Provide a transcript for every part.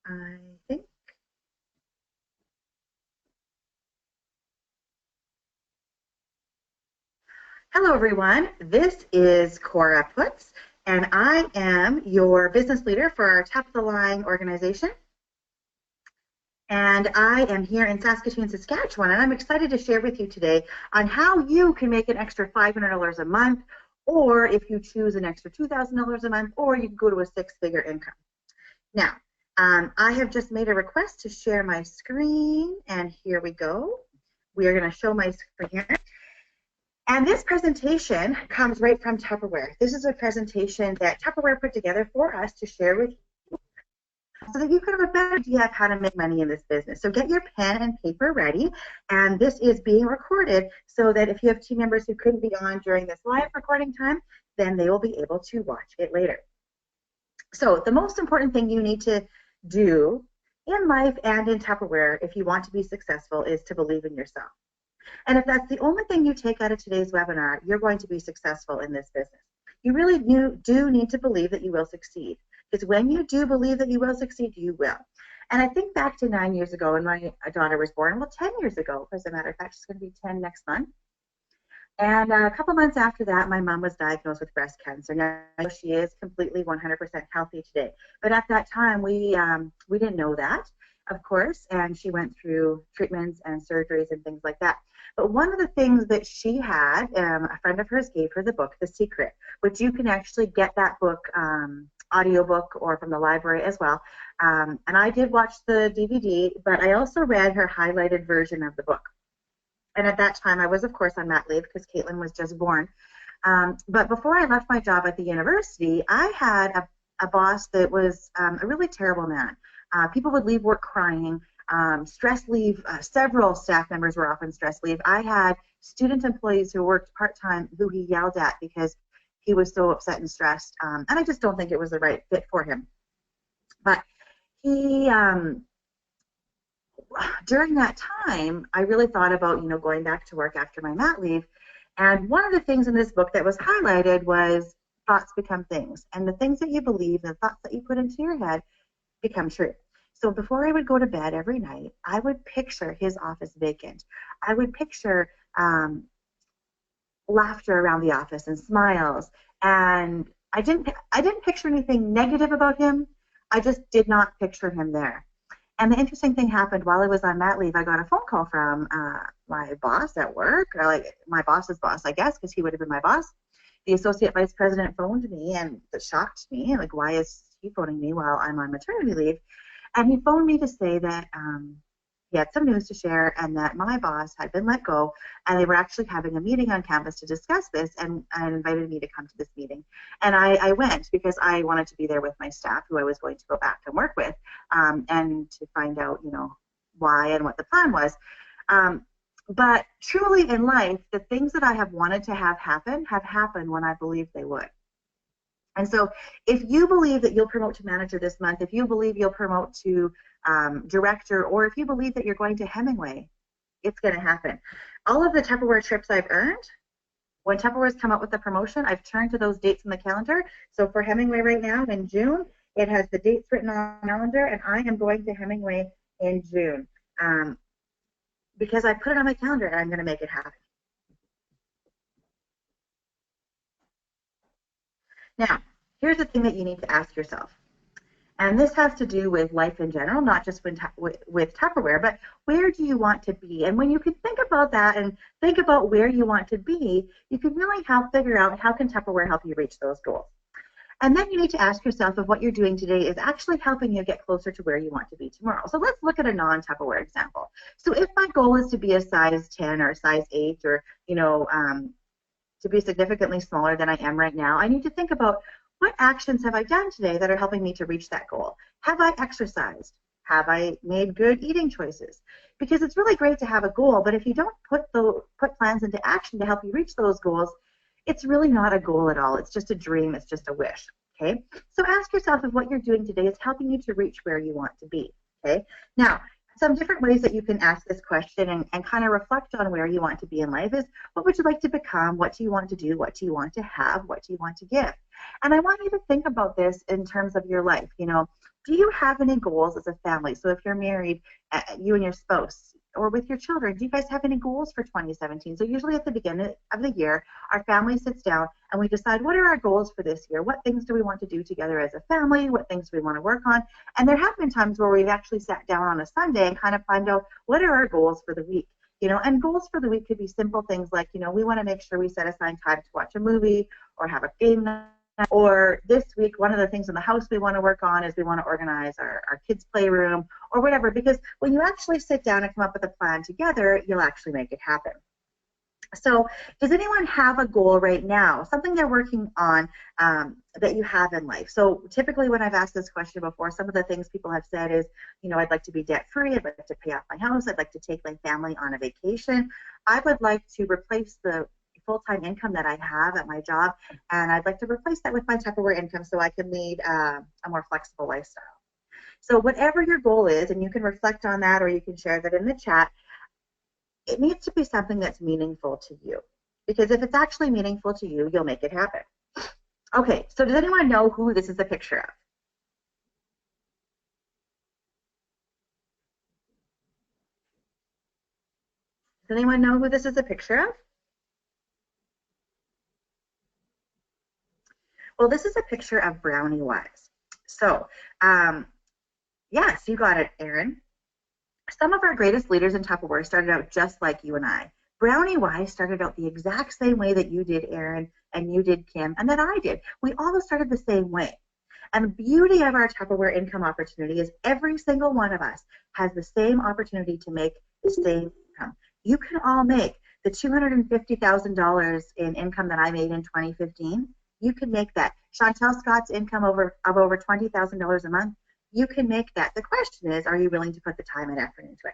I think. Hello, everyone. This is Cora Putz, and I am your business leader for our Top of the Line organization. And I am here in Saskatoon, Saskatchewan, and I'm excited to share with you today on how you can make an extra $500 a month, or if you choose an extra $2,000 a month, or you can go to a six-figure income. Now, I have just made a request to share my screen, and here we go. We are going to show my screen here. And this presentation comes right from Tupperware. This is a presentation that Tupperware put together for us to share with you so that you can have a better idea of how to make money in this business. So get your pen and paper ready, and this is being recorded so that if you have team members who couldn't be on during this live recording time, then they will be able to watch it later. So the most important thing you need to do in life and in Tupperware if you want to be successful is to believe in yourself. And if that's the only thing you take out of today's webinar, you're going to be successful in this business. You really do need to believe that you will succeed. Because when you do believe that you will succeed, you will. And I think back to 9 years ago when my daughter was born, well, 10 years ago, as a matter of fact, she's going to be 10 next month. And a couple months after that, my mom was diagnosed with breast cancer. Now she is completely 100% healthy today. But at that time, we didn't know that, of course, and she went through treatments and surgeries and things like that. But one of the things that she had, a friend of hers gave her the book, The Secret, which you can actually get that book, audiobook, or from the library as well. And I did watch the DVD, but I also read her highlighted version of the book. And at that time, I was, of course, on mat leave because Caitlin was just born. But before I left my job at the university, I had a boss that was a really terrible man. People would leave work crying. Stress leave, several staff members were off on stress leave. I had student employees who worked part-time who he yelled at because he was so upset and stressed. And I just don't think it was the right fit for him. But he, during that time, I really thought about, going back to work after my mat leave. And one of the things in this book that was highlighted was thoughts become things. And the things that you believe, the thoughts that you put into your head become true. So before I would go to bed every night, I would picture his office vacant. I would picture laughter around the office and smiles. And I didn't picture anything negative about him. I just did not picture him there. And the interesting thing happened while I was on mat leave. I got a phone call from my boss at work, or like my boss's boss, I guess, because he would have been my boss. The associate vice president phoned me, and it shocked me. Like, why is he phoning me while I'm on maternity leave? And he phoned me to say that he had some news to share and that my boss had been let go, and they were actually having a meeting on campus to discuss this, and invited me to come to this meeting. And I went because I wanted to be there with my staff who I was going to go back and work with, and to find out, why and what the plan was. But truly in life, the things that I have wanted to have happened when I believed they would. And so if you believe that you'll promote to manager this month, if you believe you'll promote to director, or if you believe that you're going to Hemingway, it's going to happen. All of the Tupperware trips I've earned, when Tupperware's come up with a promotion, I've turned to those dates in the calendar. So for Hemingway right now in June, it has the dates written on the calendar, and I am going to Hemingway in June because I put it on my calendar and I'm going to make it happen. Now, here's the thing that you need to ask yourself. And this has to do with life in general, not just with Tupperware, but where do you want to be? And when you can think about that and think about where you want to be, you can really help figure out how can Tupperware help you reach those goals. And then you need to ask yourself if what you're doing today is actually helping you get closer to where you want to be tomorrow. So let's look at a non-Tupperware example. So if my goal is to be a size 10 or a size 8, or, to be significantly smaller than I am right now, I need to think about what actions have I done today that are helping me to reach that goal. Have I exercised? Have I made good eating choices? Because it's really great to have a goal, but if you don't put plans into action to help you reach those goals, it's really not a goal at all. It's just a dream. It's just a wish. Okay? So ask yourself if what you're doing today is helping you to reach where you want to be. Okay? Now, Some different ways that you can ask this question and kind of reflect on where you want to be in life is, what would you like to become? What do you want to do? What do you want to have? What do you want to give? And I want you to think about this in terms of your life. You know, do you have any goals as a family? So if you're married, you and your spouse, or with your children, do you guys have any goals for 2017? So usually at the beginning of the year, our family sits down and we decide, what are our goals for this year? What things do we want to do together as a family? What things do we want to work on? And there have been times where we've actually sat down on a Sunday and kind of find out, what are our goals for the week? You know, and goals for the week could be simple things like, you know, we want to make sure we set aside time to watch a movie or have a game night. Or this week, one of the things in the house we want to work on is we want to organize our kids' playroom or whatever, because when you actually sit down and come up with a plan together, you'll actually make it happen. So does anyone have a goal right now, something they're working on that you have in life? So typically when I've asked this question before, some of the things people have said is, you know, I'd like to be debt-free, I'd like to pay off my house, I'd like to take my family on a vacation, I would like to replace the full-time income that I have at my job, and I'd like to replace that with my Tupperware income so I can lead a more flexible lifestyle. So whatever your goal is, and you can reflect on that or you can share that in the chat, it needs to be something that's meaningful to you. Because if it's actually meaningful to you, you'll make it happen. Okay, so does anyone know who this is a picture of? Does anyone know who this is a picture of? Well, this is a picture of Brownie Wise. So, yes, you got it, Erin. Some of our greatest leaders in Tupperware started out just like you and I. Brownie Wise started out the exact same way that you did, Erin, and you did, Kim, and that I did. We all started the same way. And the beauty of our Tupperware income opportunity is every single one of us has the same opportunity to make the same income. You can all make the $250,000 in income that I made in 2015. You can make that. Chantel Scott's income of over $20,000 a month, you can make that. The question is, are you willing to put the time and effort into it?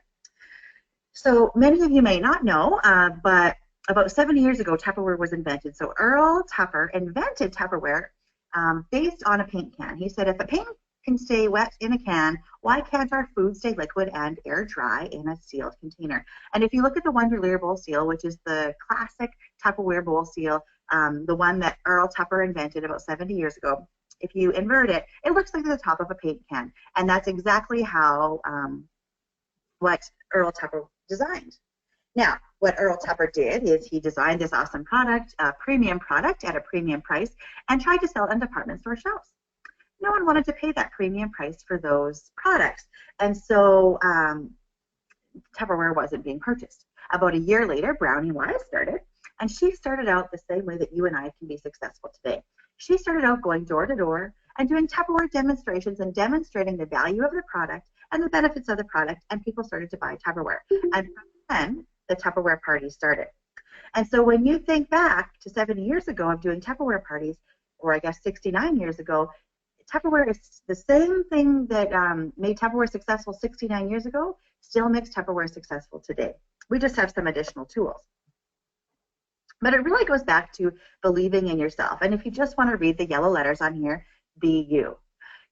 So many of you may not know, but about 70 years ago, Tupperware was invented. So Earl Tupper invented Tupperware based on a paint can. He said, if a paint can stay wet in a can, why can't our food stay liquid and air dry in a sealed container? And if you look at the Wonder Lear bowl seal, which is the classic Tupperware bowl seal, the one that Earl Tupper invented about 70 years ago, if you invert it, it looks like the top of a paint can. And that's exactly how what Earl Tupper designed. Now, what Earl Tupper did is he designed this awesome product, a premium product at a premium price, and tried to sell it on department store shelves. No one wanted to pay that premium price for those products. And so Tupperware wasn't being purchased. About a year later, Brownie Wise started, and she started out the same way that you and I can be successful today. She started out going door to door and doing Tupperware demonstrations and demonstrating the value of the product and the benefits of the product, and people started to buy Tupperware. And from then, the Tupperware party started. And so when you think back to 70 years ago of doing Tupperware parties, or I guess 69 years ago, Tupperware is the same thing that made Tupperware successful 69 years ago, still makes Tupperware successful today. We just have some additional tools. But it really goes back to believing in yourself. And if you just want to read the yellow letters on here, be you.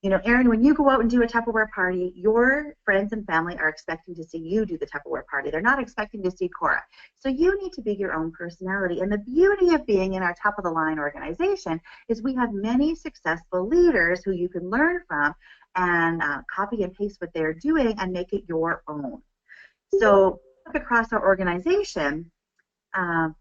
You know, Erin, when you go out and do a Tupperware party, your friends and family are expecting to see you do the Tupperware party. They're not expecting to see Cora. So you need to be your own personality. And the beauty of being in our top-of-the-line organization is we have many successful leaders who you can learn from and copy and paste what they're doing and make it your own. So look across our organization,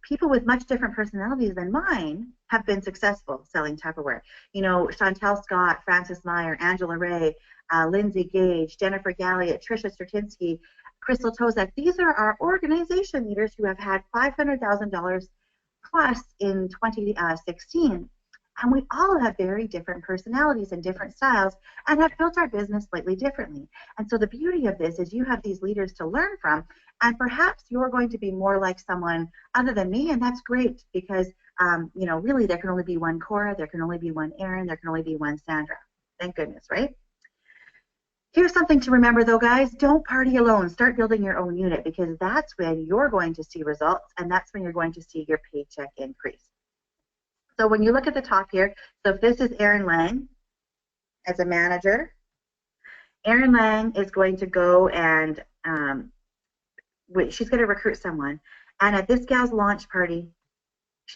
people with much different personalities than mine have been successful selling Tupperware. You know, Chantel Scott, Frances Meyer, Angela Ray, Lindsay Gage, Jennifer Galliot, Tricia Stratinsky, Crystal Tozak. These are our organization leaders who have had $500,000 plus in 2016. And we all have very different personalities and different styles and have built our business slightly differently. And so the beauty of this is you have these leaders to learn from, and perhaps you're going to be more like someone other than me, and that's great because, you know, really there can only be one Cora, there can only be one Erin, there can only be one Sandra. Thank goodness, right? Here's something to remember though, guys. Don't party alone. Start building your own unit because that's when you're going to see results and that's when you're going to see your paycheck increase. So when you look at the top here, so if this is Erin Lang as a manager, Erin Lang is going to go and she's going to recruit someone, and at this gal's launch party,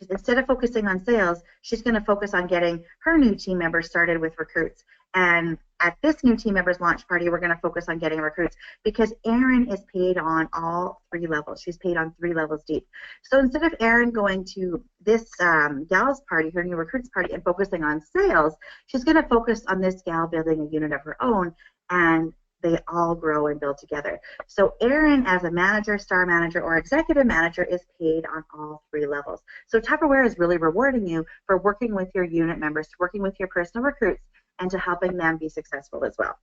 instead of focusing on sales, she's going to focus on getting her new team members started with recruits. And at this new team members launch party, we're going to focus on getting recruits because Erin is paid on all 3 levels. She's paid on 3 levels deep. So instead of Erin going to this gal's party, her new recruits party, and focusing on sales, she's going to focus on this gal building a unit of her own, and they all grow and build together. So Erin, as a manager, star manager, or executive manager, is paid on all 3 levels. So Tupperware is really rewarding you for working with your unit members, working with your personal recruits, and to helping them be successful as well.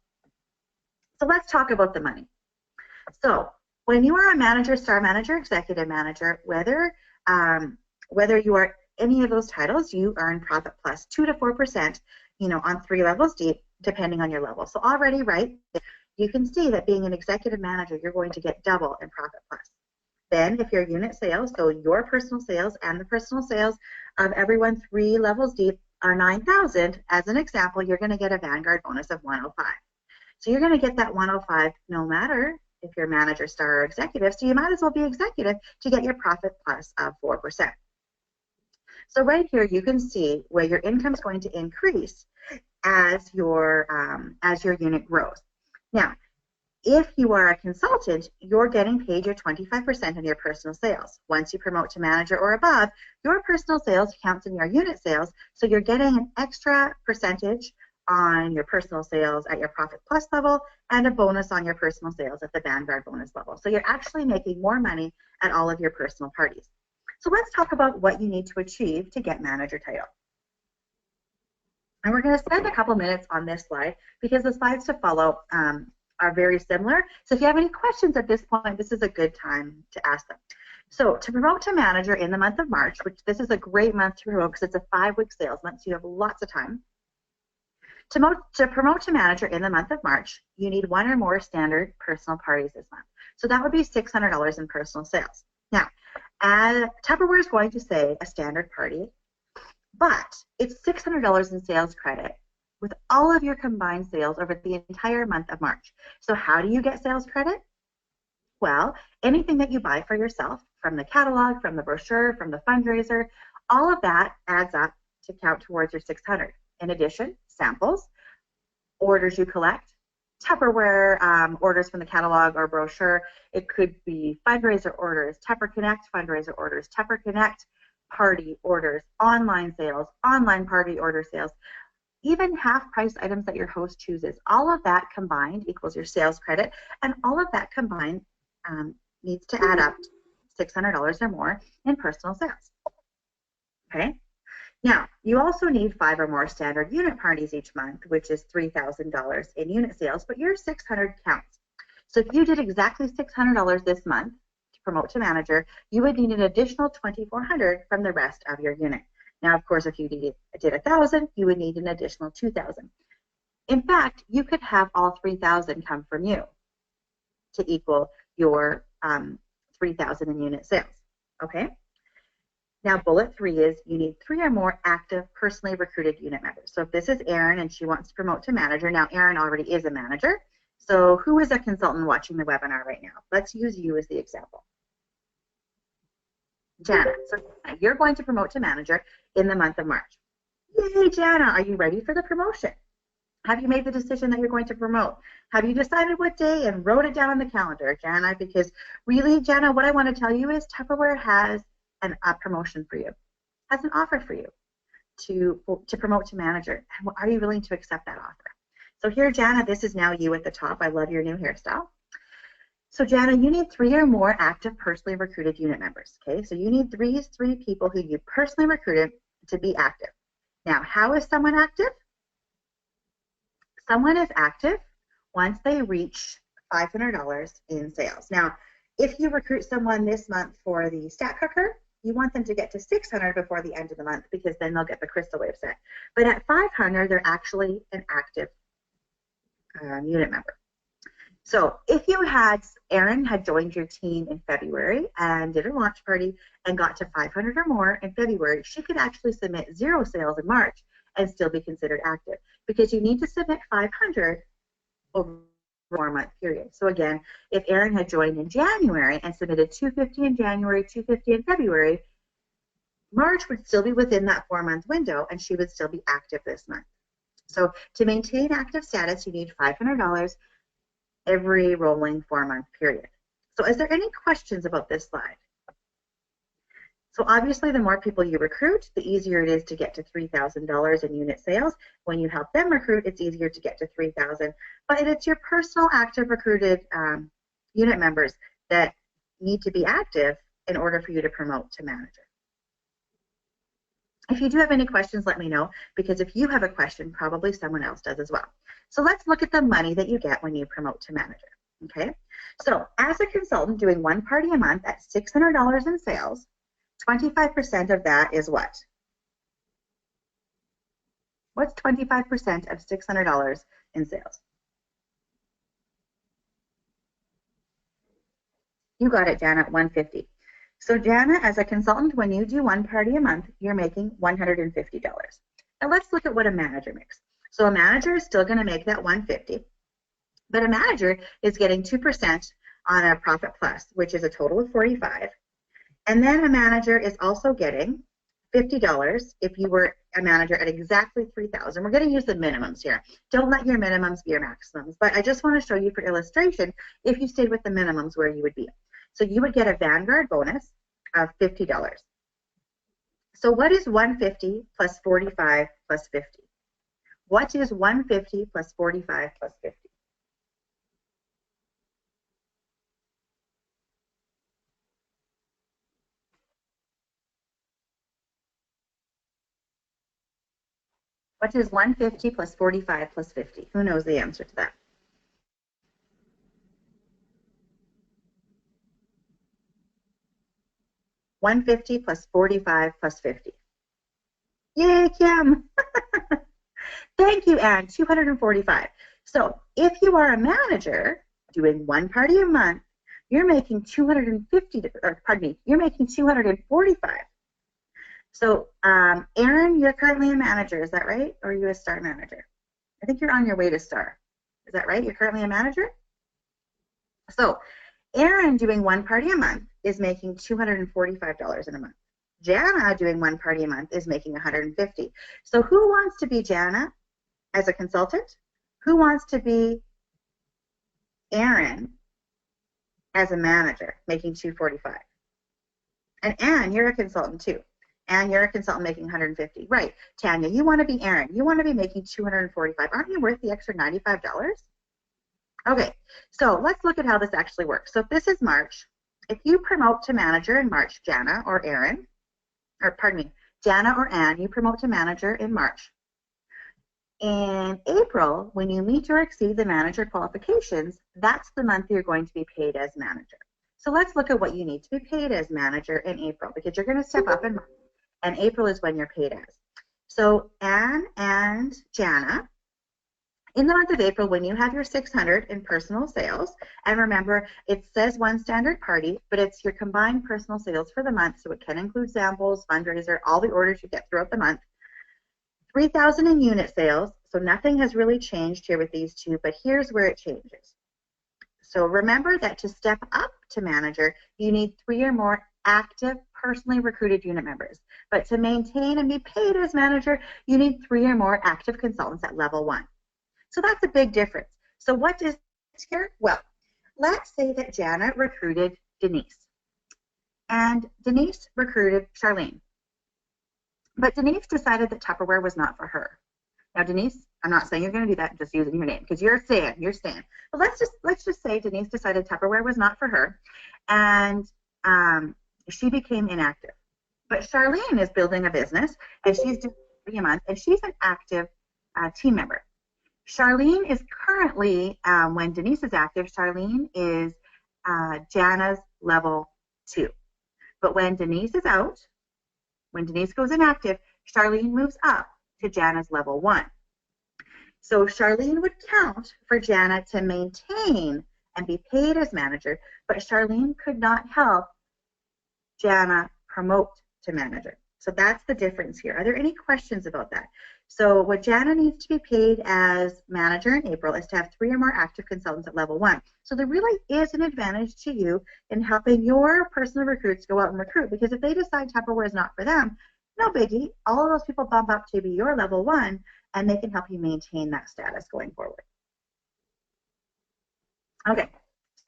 So let's talk about the money. So when you are a manager, star manager, executive manager, whether you are any of those titles, you earn profit plus 2 to 4%, on 3 levels deep, depending on your level. So already, right, you can see that being an executive manager, you're going to get double in profit plus. Then if your unit sales, so your personal sales and the personal sales of everyone 3 levels deep are 9,000, as an example, you're going to get a Vanguard bonus of 105. So you're going to get that 105 no matter if you're manager, star, or executive, so you might as well be executive to get your profit plus of 4%. So right here you can see where your income is going to increase as your unit grows. Now, if you are a consultant, you're getting paid your 25% on your personal sales. Once you promote to manager or above, your personal sales counts in your unit sales, so you're getting an extra percentage on your personal sales at your profit plus level and a bonus on your personal sales at the Vanguard bonus level. So you're actually making more money at all of your personal parties. So let's talk about what you need to achieve to get manager title. And we're going to spend a couple minutes on this slide because the slides to follow are very similar. So if you have any questions at this point, this is a good time to ask them. So to promote to manager in the month of March, which this is a great month to promote because it's a 5-week sales month, so you have lots of time. To promote to manager in the month of March, you need 1 or more standard personal parties this month. So that would be $600 in personal sales. Now, Tupperware is going to say a standard party, but it's $600 in sales credit with all of your combined sales over the entire month of March. So how do you get sales credit? Well, anything that you buy for yourself, from the catalog, from the brochure, from the fundraiser, all of that adds up to count towards your $600. In addition, samples, orders you collect, Tupperware orders from the catalog or brochure. It could be fundraiser orders, Tupper Connect fundraiser orders, Tupper Connect party orders, online sales, online party order sales, even half-price items that your host chooses. All of that combined equals your sales credit, and all of that combined needs to add up to $600 or more in personal sales. Okay? Now, you also need 5 or more standard unit parties each month, which is $3,000 in unit sales, but your $600 counts. So if you did exactly $600 this month to promote to manager, you would need an additional $2,400 from the rest of your unit. Now, of course, if you did 1,000, you would need an additional 2,000. In fact, you could have all 3,000 come from you to equal your 3,000 in unit sales. Okay? Now, bullet 3 is you need 3 or more active, personally recruited unit members. So if this is Erin and she wants to promote to manager, now Erin already is a manager. So who is a consultant watching the webinar right now? Let's use you as the example. Jana. So you're going to promote to manager in the month of March. Yay, Jana, are you ready for the promotion? Have you made the decision that you're going to promote? Have you decided what day and wrote it down on the calendar, Jana? Because really, Jana, what I want to tell you is Tupperware has a promotion for you, has an offer for you to promote to manager. And are you willing to accept that offer? So here, Jana, this is now you at the top. I love your new hairstyle. So Jana, you need 3 or more active, personally recruited unit members. Okay, so you need three people who you personally recruited to be active. Now, how is someone active? Someone is active once they reach $500 in sales. Now, if you recruit someone this month for the stat cooker, you want them to get to 600 before the end of the month because then they'll get the crystal wave set. But at 500, they're actually an active unit member. So if you had, Erin had joined your team in February and did her launch party and got to 500 or more in February, she could actually submit 0 sales in March and still be considered active because you need to submit 500 over 4-month period. So again, if Erin had joined in January and submitted $250 in January, $250 in February, March would still be within that 4-month window and she would still be active this month. So to maintain active status, you need $500 every rolling 4-month period. So is there any questions about this slide? So obviously the more people you recruit, the easier it is to get to $3,000 in unit sales. When you help them recruit, it's easier to get to $3,000. But it's your personal active recruited unit members that need to be active in order for you to promote to manager. If you do have any questions, let me know, because if you have a question, probably someone else does as well. So let's look at the money that you get when you promote to manager. Okay, so as a consultant doing 1 party a month at $600 in sales, 25% of that is what? What's 25% of $600 in sales? You got it, Jana, $150. So Jana, as a consultant, when you do 1 party a month, you're making $150. Now let's look at what a manager makes. So a manager is still going to make that $150, but a manager is getting 2% on a profit plus, which is a total of $45. And then a manager is also getting $50 if you were a manager at exactly $3,000. We're going to use the minimums here. Don't let your minimums be your maximums. But I just want to show you for illustration, if you stayed with the minimums, where you would be. So you would get a Vanguard bonus of $50. So what is 150 plus 45 plus 50? What is 150 plus 45 plus 50? What is 150 plus 45 plus 50? Who knows the answer to that? $150 plus 45 plus 50. Yay, Kim! Thank you, Anne. 245. So if you are a manager doing 1 party a month, you're making 250, or pardon me, you're making 245. So Erin, you're currently a manager, is that right? Or are you a star manager? I think you're on your way to star. Is that right? You're currently a manager? So Erin doing 1 party a month is making $245 in a month. Jana doing 1 party a month is making $150. So who wants to be Jana as a consultant? Who wants to be Erin as a manager making $245? And Anne, you're a consultant too. And you're a consultant making $150. Right. Tanya, you want to be Erin. You want to be making $245. Aren't you worth the extra $95? Okay, so let's look at how this actually works. So if this is March, if you promote to manager in March, Jana or Erin, or pardon me, Jana or Anne, you promote to manager in March. In April, when you meet or exceed the manager qualifications, that's the month you're going to be paid as manager. So let's look at what you need to be paid as manager in April, because you're going to step up in March, and April is when you're paid as. So Anne and Jana, in the month of April, when you have your 600 in personal sales, and remember, it says 1 standard party, but it's your combined personal sales for the month, so it can include samples, fundraiser, all the orders you get throughout the month. 3,000 in unit sales, so nothing has really changed here with these two, but here's where it changes. So remember that to step up to manager, you need 3 or more active, personally recruited unit members. But to maintain and be paid as manager, you need 3 or more active consultants at level 1. So that's a big difference. So what is here? Well, let's say that Jana recruited Denise, and Denise recruited Charlene. But Denise decided that Tupperware was not for her. Now, Denise, I'm not saying you're going to do that, just using your name, because you're Stan. But let's just say Denise decided Tupperware was not for her, and she became inactive. But Charlene is building a business, and she's doing a month, and she's an active team member. Charlene is currently, when Denise is active, Charlene is Jana's level 2. But when Denise is out, when Denise goes inactive, Charlene moves up to Jana's level 1. So Charlene would count for Jana to maintain and be paid as manager, but Charlene could not help Jana promote to manager. So that's the difference here. Are there any questions about that? So what Jana needs to be paid as manager in April is to have 3 or more active consultants at level 1. So there really is an advantage to you in helping your personal recruits go out and recruit, because if they decide Tupperware is not for them, no biggie. All of those people bump up to be your level 1, and they can help you maintain that status going forward. Okay,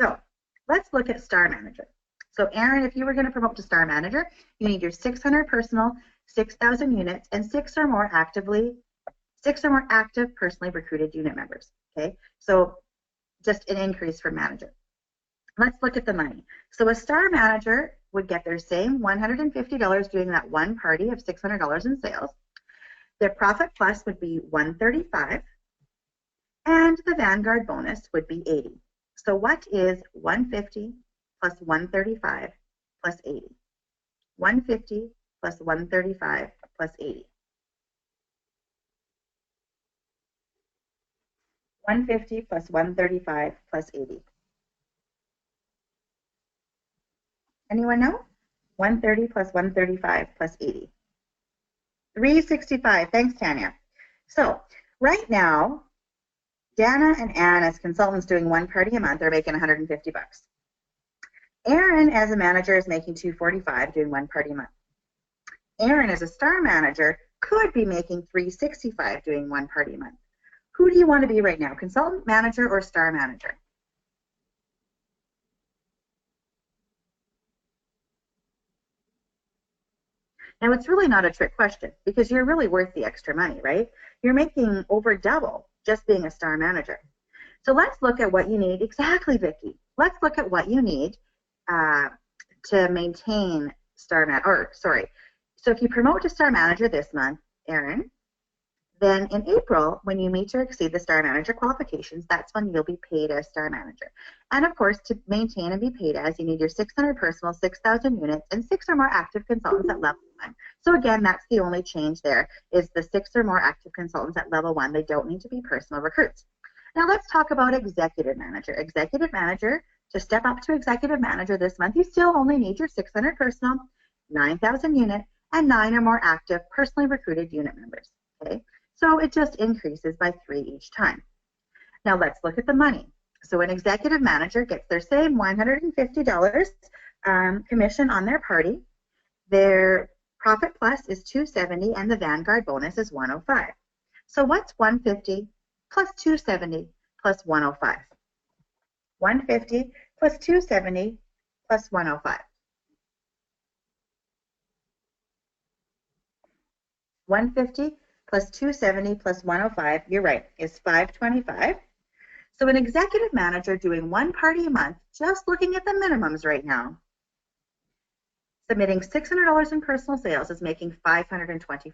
so let's look at Star Manager. So Erin, if you were going to promote to Star Manager, you need your 600 personal, 6,000 units, and 6 or more active personally recruited unit members. Okay, so just an increase for manager. Let's look at the money. So a Star Manager would get their same $150 doing that one party of $600 in sales. Their profit plus would be $135, and the Vanguard bonus would be $80. So what is $150 plus $135 plus $80? $150 plus $135 plus $80. $150 plus $135 plus $80. Anyone know? $130 plus $135 plus $80. $365. Thanks, Tanya. So right now, Dana and Ann as consultants doing one party a month are making $150. Erin as a manager is making $245 doing one party a month. Erin as a Star Manager could be making $365 doing one party a month. Who do you want to be right now, consultant, manager, or Star Manager? Now, it's really not a trick question because you're really worth the extra money, right? You're making over double just being a Star Manager. So let's look at what you need. Exactly, Vicki. Let's look at what you need to maintain Star Manager. So if you promote to Star Manager this month, Erin, then in April, when you meet or exceed the Star Manager qualifications, that's when you'll be paid as Star Manager. And of course, to maintain and be paid as, you need your 600 personal, 6,000 units, and 6 or more active consultants at level 1. So again, that's the only change there, is the 6 or more active consultants at level 1. They don't need to be personal recruits. Now let's talk about Executive Manager. Executive Manager, to step up to Executive Manager this month, you still only need your 600 personal, 9,000 unit, and 9 or more active personally recruited unit members. Okay? So it just increases by 3 each time. Now let's look at the money. So an Executive Manager gets their same $150 commission on their party. Their profit plus is $270 and the Vanguard bonus is $105. So what's $150 plus $270 plus $105? $150 plus $270 plus $105. $150 plus $270 plus $105, you're right, is $525. So an Executive Manager doing one party a month, just looking at the minimums right now, submitting $600 in personal sales is making $525.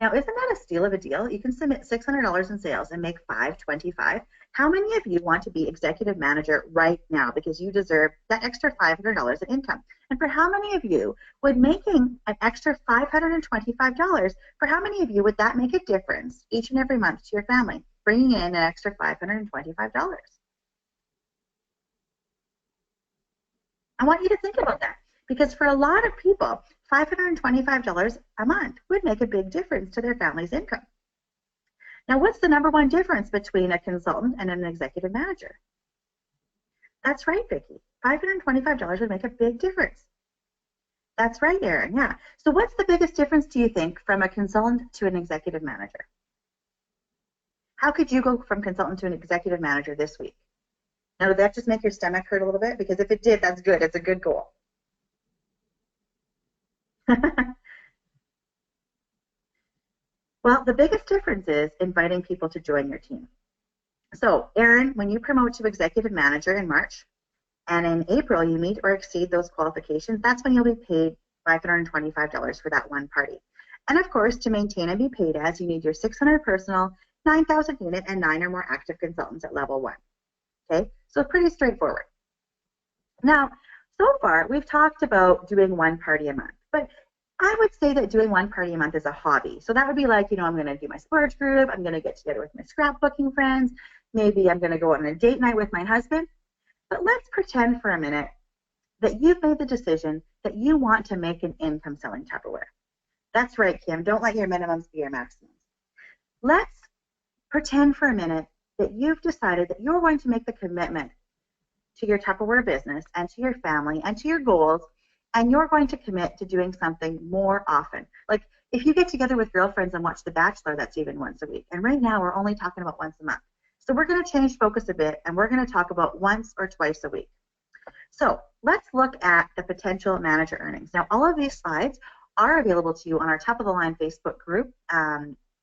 Now, isn't that a steal of a deal? You can submit $600 in sales and make $525. How many of you want to be Executive Manager right now because you deserve that extra $500 in income? And for how many of you would making an extra $525, for how many of you would that make a difference each and every month to your family, bringing in an extra $525? I want you to think about that, because for a lot of people, $525 a month would make a big difference to their family's income. Now, what's the number one difference between a consultant and an Executive Manager? That's right, Vicki. $525 would make a big difference. That's right, Erin. Yeah. So what's the biggest difference, do you think, from a consultant to an Executive Manager? How could you go from consultant to an Executive Manager this week? Now, did that just make your stomach hurt a little bit? Because if it did, that's good. It's a good goal. Well, the biggest difference is inviting people to join your team. So, Erin, when you promote to Executive Manager in March, and in April you meet or exceed those qualifications, that's when you'll be paid $525 for that one party. And of course, to maintain and be paid as, you need your 600 personal, 9,000 unit, and 9 or more active consultants at level 1. Okay, so pretty straightforward. Now, so far, we've talked about doing one party a month, but I would say that doing one party a month is a hobby. So that would be like, I'm going to do my splurge group, I'm going to get together with my scrapbooking friends, maybe I'm going to go on a date night with my husband. But let's pretend for a minute that you've made the decision that you want to make an income selling Tupperware. That's right, Kim. Don't let your minimums be your maximums. let's pretend for a minute that you've decided that you're going to make the commitment to your Tupperware business and to your family and to your goals, and you're going to commit to doing something more often. Like if you get together with girlfriends and watch The Bachelor, that's even once a week. And right now we're only talking about once a month. So we're going to change focus a bit, and we're going to talk about once or twice a week. So let's look at the potential manager earnings. Now, all of these slides are available to you on our Top of the Line Facebook group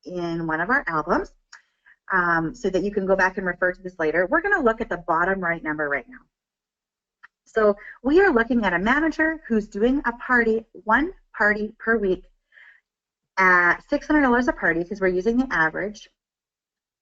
in one of our albums, so that you can go back and refer to this later. We're going to look at the bottom right number right now. So we are looking at a manager who's doing a party, one party per week at $600 a party, because we're using the average.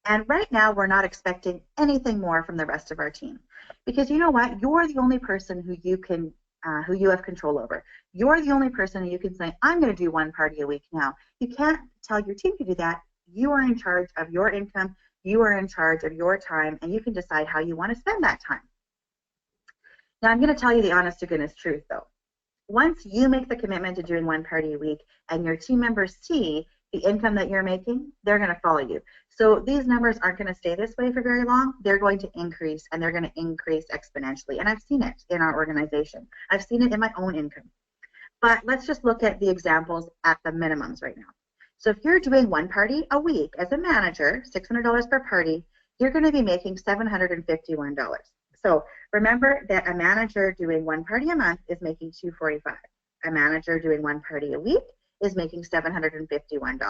And right now we're not expecting anything more from the rest of our team, because you know what? You're the only person who you have control over. You're the only person who you can say, I'm going to do one party a week now. You can't tell your team to do that. You are in charge of your income. You are in charge of your time, and you can decide how you want to spend that time. Now, I'm going to tell you the honest to goodness truth, though. Once you make the commitment to doing one party a week and your team members see the income that you're making, they're going to follow you. So these numbers aren't going to stay this way for very long. They're going to increase, and they're going to increase exponentially. And I've seen it in our organization. I've seen it in my own income. But let's just look at the examples at the minimums right now. So if you're doing one party a week as a manager, $600 per party, you're going to be making $751. So remember that a manager doing one party a month is making $245. A manager doing one party a week is making $751.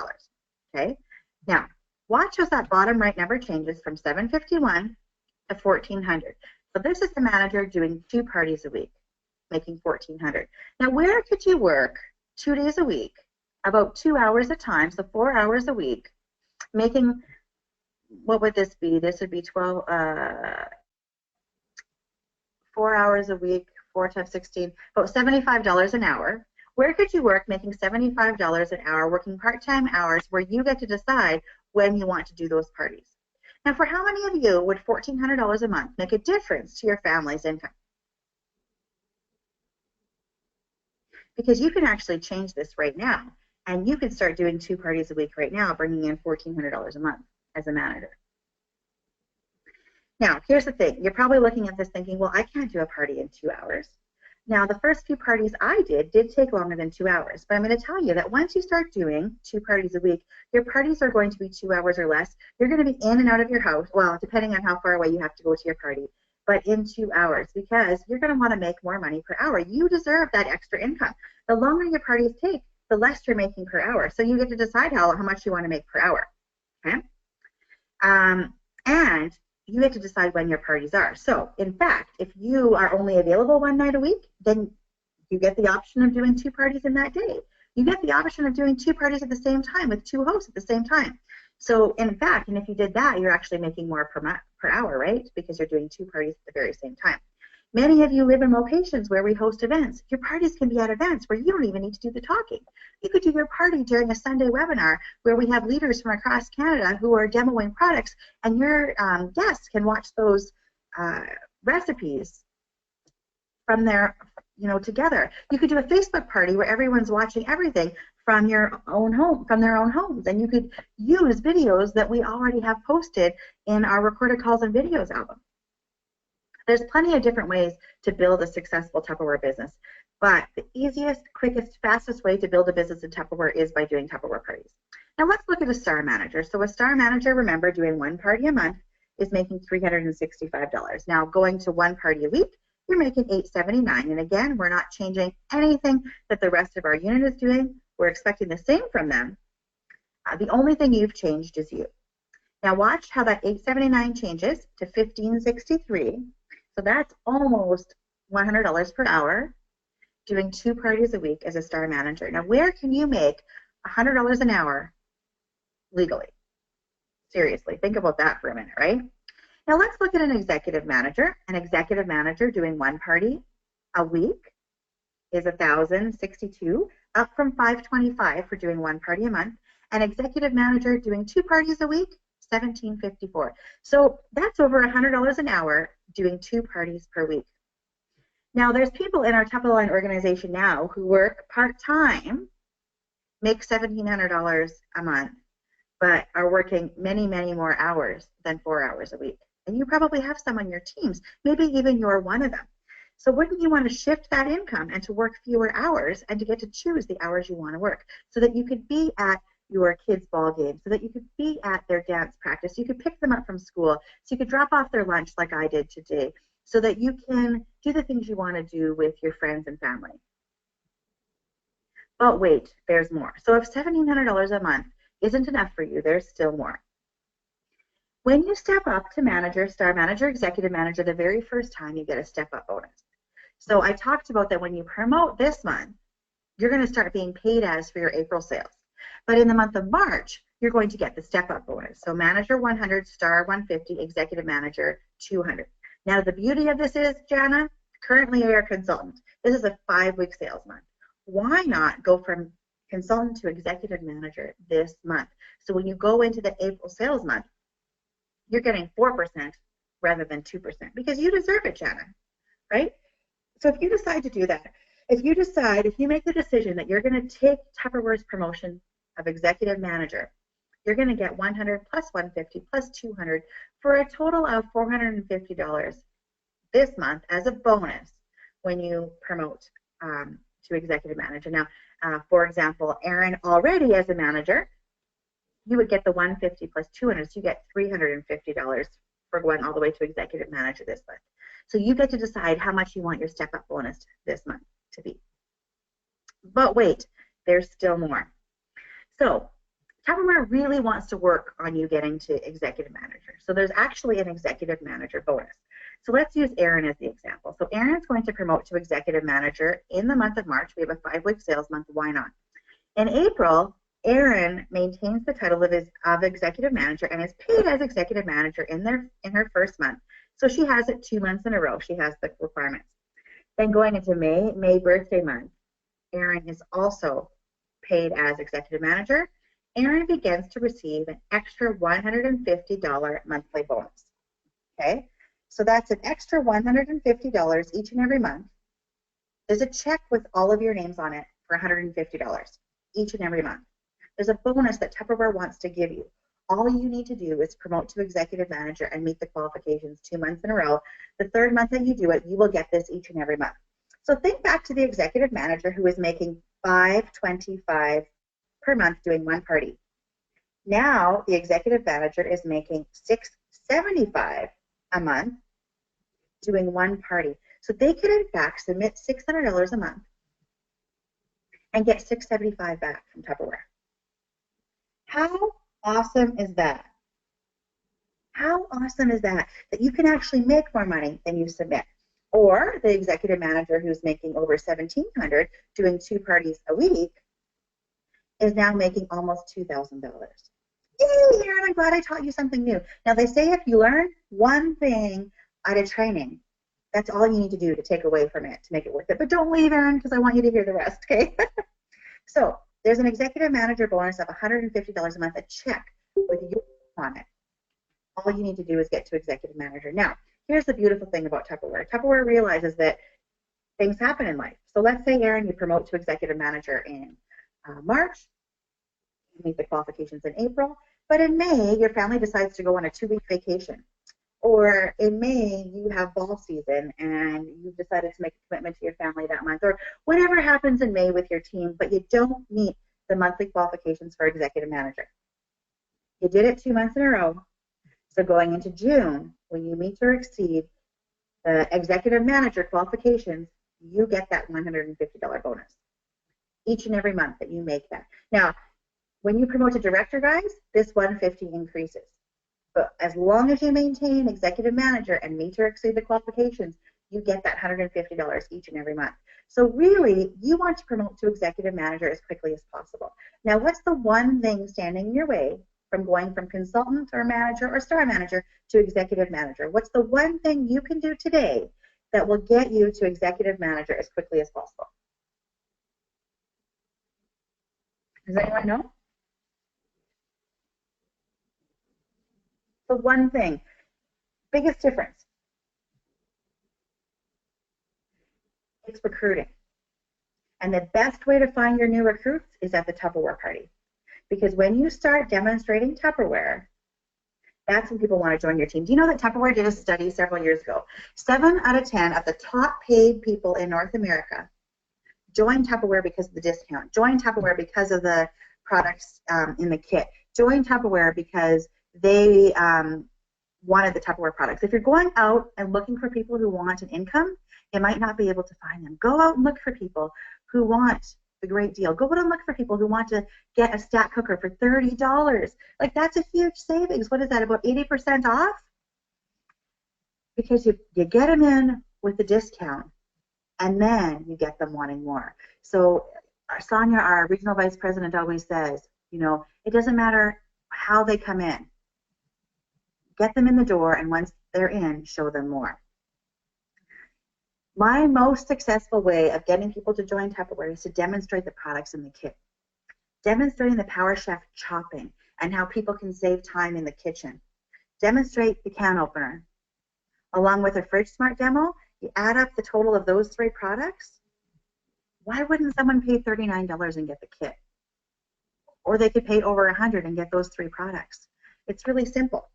Okay? Now, watch as that bottom right number changes from $751 to $1,400. So this is the manager doing two parties a week, making $1,400. Now, where could you work 2 days a week, about 2 hours a time, so 4 hours a week, making, what would this be? This would be 4 hours a week, 4 times 16, about $75 an hour. Where could you work making $75 an hour, working part-time hours, where you get to decide when you want to do those parties? Now, for how many of you would $1,400 a month make a difference to your family's income? Because you can actually change this right now, and you can start doing two parties a week right now, bringing in $1,400 a month as a manager. Now, here's the thing. You're probably looking at this thinking, well, I can't do a party in 2 hours. Now, the first few parties I did take longer than 2 hours, but I'm going to tell you that once you start doing two parties a week, your parties are going to be 2 hours or less. You're going to be in and out of your house, well, depending on how far away you have to go to your party, but in 2 hours, because you're going to want to make more money per hour. You deserve that extra income. The longer your parties take, the less you're making per hour. So you get to decide how much you want to make per hour. Okay? And you get to decide when your parties are. So, in fact, if you are only available one night a week, then you get the option of doing two parties in that day. You get the option of doing two parties at the same time with two hosts at the same time. So, in fact, and if you did that, you're actually making more per hour, right? Because you're doing two parties at the very same time. Many of you live in locations where we host events. Your parties can be at events where you don't even need to do the talking. You could do your party during a Sunday webinar where we have leaders from across Canada who are demoing products, and your guests can watch those recipes from their, together. You could do a Facebook party where everyone's watching everything from your own home, from their own homes, and you could use videos that we already have posted in our recorded calls and videos album. There's plenty of different ways to build a successful Tupperware business, but the easiest, quickest, fastest way to build a business in Tupperware is by doing Tupperware parties. Now let's look at a star manager. So a star manager, remember, doing one party a month is making $365. Now going to one party a week, you're making $879. And again, we're not changing anything that the rest of our unit is doing. We're expecting the same from them. The only thing you've changed is you. Now watch how that $879 changes to $1563. So that's almost $100 per hour doing two parties a week as a star manager. Now, where can you make $100 an hour legally? Seriously, think about that for a minute, right? Now, let's look at an executive manager. An executive manager doing one party a week is $1,062, up from $525 for doing one party a month. An executive manager doing two parties a week, $1,754. So that's over $100 an hour doing two parties per week. Now, there's people in our Top of the Line organization now who work part-time, make $1,700 a month, but are working many, many more hours than 4 hours a week. And you probably have some on your teams. Maybe even you're one of them. So wouldn't you want to shift that income and to work fewer hours and to get to choose the hours you want to work so that you could be at your kids' ball game, so that you could be at their dance practice, you could pick them up from school, so you could drop off their lunch like I did today, so that you can do the things you want to do with your friends and family. But wait, there's more. So if $1,700 a month isn't enough for you, there's still more. When you step up to manager, star manager, executive manager, the very first time you get a step up bonus. So I talked about that when you promote this month, you're going to start being paid as for your April sales. But in the month of March, you're going to get the step up bonus. So manager 100, star 150, executive manager 200. Now the beauty of this is, Jana, currently you're a consultant. This is a 5-week sales month. Why not go from consultant to executive manager this month? So when you go into the April sales month, you're getting 4% rather than 2% because you deserve it, Jana, right? So if you decide to do that, if you make the decision that you're going to take Tupperware's promotion of executive manager, you're going to get 100 plus 150 plus 200 for a total of $450 this month as a bonus when you promote to executive manager. Now, for example, Erin already as a manager, you would get the 150 plus 200, so you get $350 for going all the way to executive manager this month. So you get to decide how much you want your step-up bonus this month to be. But wait, there's still more. So Tupperware really wants to work on you getting to executive manager. So there's actually an executive manager bonus. So let's use Erin as the example. So Erin's going to promote to executive manager in the month of March. We have a 5-week sales month. Why not? In April, Erin maintains the title of executive manager and is paid as executive manager in her first month. So she has it 2 months in a row. She has the requirements. Then going into May birthday month, Erin is also paid as executive manager. Erin begins to receive an extra $150 monthly bonus. Okay, so that's an extra $150 each and every month. There's a check with all of your names on it for $150 each and every month. There's a bonus that Tupperware wants to give you. All you need to do is promote to executive manager and meet the qualifications 2 months in a row. The third month that you do it, you will get this each and every month. So think back to the executive manager who is making $525 per month doing one party. Now the executive manager is making $675 a month doing one party. So they could in fact submit $600 a month and get $675 back from Tupperware. How awesome is that? How awesome is that? That you can actually make more money than you submit. Or the executive manager who's making over $1,700 doing 2 parties a week is now making almost $2,000. Yay, Erin, I'm glad I taught you something new. Now they say if you learn one thing out of training, that's all you need to do to take away from it to make it worth it. But don't leave, Erin, because I want you to hear the rest, okay? So there's an executive manager bonus of $150 a month, a check with your name on it. All you need to do is get to executive manager. Now, here's the beautiful thing about Tupperware. Tupperware realizes that things happen in life. So let's say, Erin, you promote to executive manager in March, you meet the qualifications in April, but in May, your family decides to go on a 2-week vacation. Or in May, you have ball season and you've decided to make a commitment to your family that month, or whatever happens in May with your team, but you don't meet the monthly qualifications for executive manager. You did it 2 months in a row, so going into June, when you meet or exceed the executive manager qualifications, you get that $150 bonus each and every month that you make that. Now, when you promote to director, guys, this $150 increases. But as long as you maintain executive manager and meet or exceed the qualifications, you get that $150 each and every month. So really, you want to promote to executive manager as quickly as possible. Now, what's the one thing standing in your way from going from consultant or manager or star manager to executive manager? What's the one thing you can do today that will get you to executive manager as quickly as possible? Does anyone know? The one thing, biggest difference, it's recruiting. And the best way to find your new recruits is at the Tupperware party. Because when you start demonstrating Tupperware, that's when people want to join your team. Do you know that Tupperware did a study several years ago? 7 out of 10 of the top paid people in North America joined Tupperware because of the discount, joined Tupperware because of the products in the kit, joined Tupperware because they wanted the Tupperware products. If you're going out and looking for people who want an income, you might not be able to find them. Go out and look for people who want the great deal. Go out and look for people who want to get a stack cooker for $30. Like, that's a huge savings. What is that, about 80% off? Because you get them in with the discount, and then you get them wanting more. So Sonia, our regional vice president, always says, you know, it doesn't matter how they come in. Get them in the door, and once they're in, show them more. My most successful way of getting people to join Tupperware is to demonstrate the products in the kit. Demonstrating the Power Chef chopping and how people can save time in the kitchen. Demonstrate the can opener. Along with a Fridge Smart demo, you add up the total of those 3 products. Why wouldn't someone pay $39 and get the kit? Or they could pay over $100 and get those 3 products. It's really simple.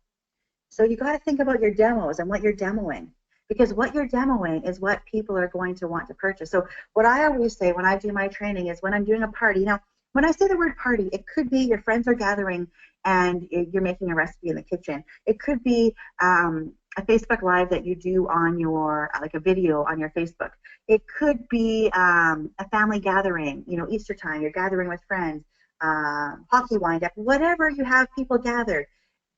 So you got to think about your demos and what you're demoing, because what you're demoing is what people are going to want to purchase. So what I always say when I do my training is when I'm doing a party, now when I say the word party, it could be your friends are gathering and you're making a recipe in the kitchen. It could be a Facebook Live that you do on your, like a video on your Facebook. It could be a family gathering, you know, Easter time, you're gathering with friends, hockey wind-up, whatever you have people gathered.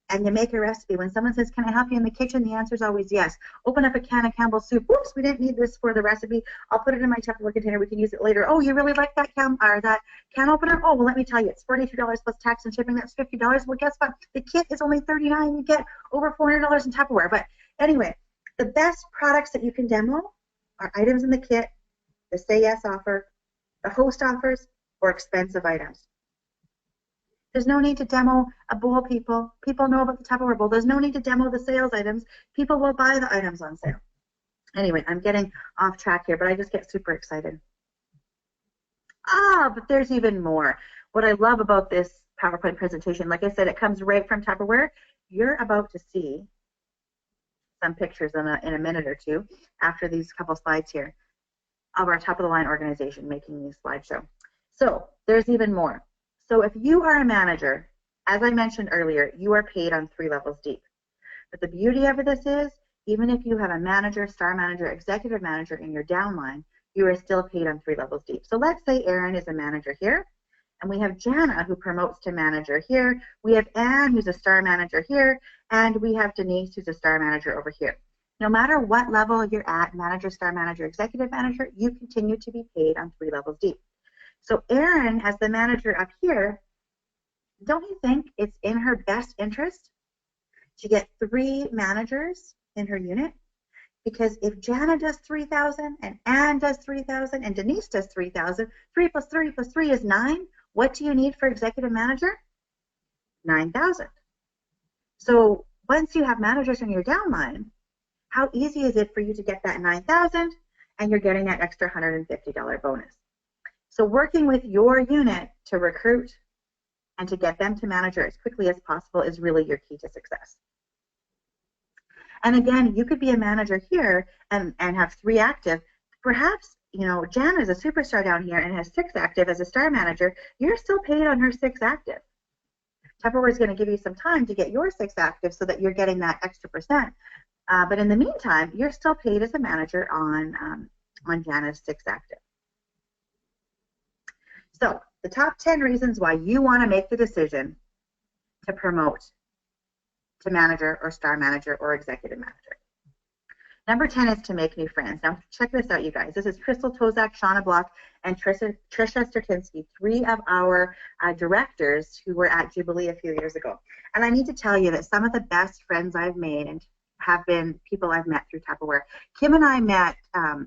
And you make a recipe. When someone says, can I help you in the kitchen? The answer is always yes. Open up a can of Campbell's soup. Oops, we didn't need this for the recipe. I'll put it in my Tupperware container. We can use it later. Oh, you really like that can opener? Oh, well, let me tell you, it's $42 plus tax and shipping. That's $50. Well, guess what? The kit is only $39. You get over $400 in Tupperware. But anyway, the best products that you can demo are items in the kit, the Say Yes offer, the host offers, or expensive items. There's no need to demo a bowl, people. People know about the Tupperware bowl. There's no need to demo the sales items. People will buy the items on sale. Anyway, I'm getting off track here, but I just get super excited. But there's even more. What I love about this PowerPoint presentation, like I said, it comes right from Tupperware. You're about to see some pictures in a minute or two after these couple slides here of our top-of-the-line organization making these slideshow. So there's even more. So if you are a manager, as I mentioned earlier, you are paid on 3 levels deep. But the beauty of this is, even if you have a manager, star manager, executive manager in your downline, you are still paid on 3 levels deep. So let's say Erin is a manager here, and we have Jana who promotes to manager here. We have Anne who's a star manager here, and we have Denise who's a star manager over here. No matter what level you're at, manager, star manager, executive manager, you continue to be paid on 3 levels deep. So Erin, as the manager up here, don't you think it's in her best interest to get 3 managers in her unit? Because if Jana does 3,000 and Anne does 3,000 and Denise does 3,000, 3 plus 3 plus 3 is 9. What do you need for executive manager? 9,000. So once you have managers in your downline, how easy is it for you to get that 9,000 and you're getting that extra $150 bonus? So working with your unit to recruit and to get them to manager as quickly as possible is really your key to success. And again, you could be a manager here and have 3 active. Perhaps, you know, Jan is a superstar down here and has 6 active as a star manager. You're still paid on her 6 active. Tupperware is going to give you some time to get your 6 active so that you're getting that extra percent. But in the meantime, you're still paid as a manager on Jana's 6 active. So the top 10 reasons why you want to make the decision to promote to manager or star manager or executive manager. Number 10 is to make new friends. Now check this out, you guys. This is Crystal Tozak, Shauna Block, and Trisha Stertinsky, 3 of our directors who were at Jubilee a few years ago. And I need to tell you that some of the best friends I've made and have been people I've met through Tupperware. Kim and I met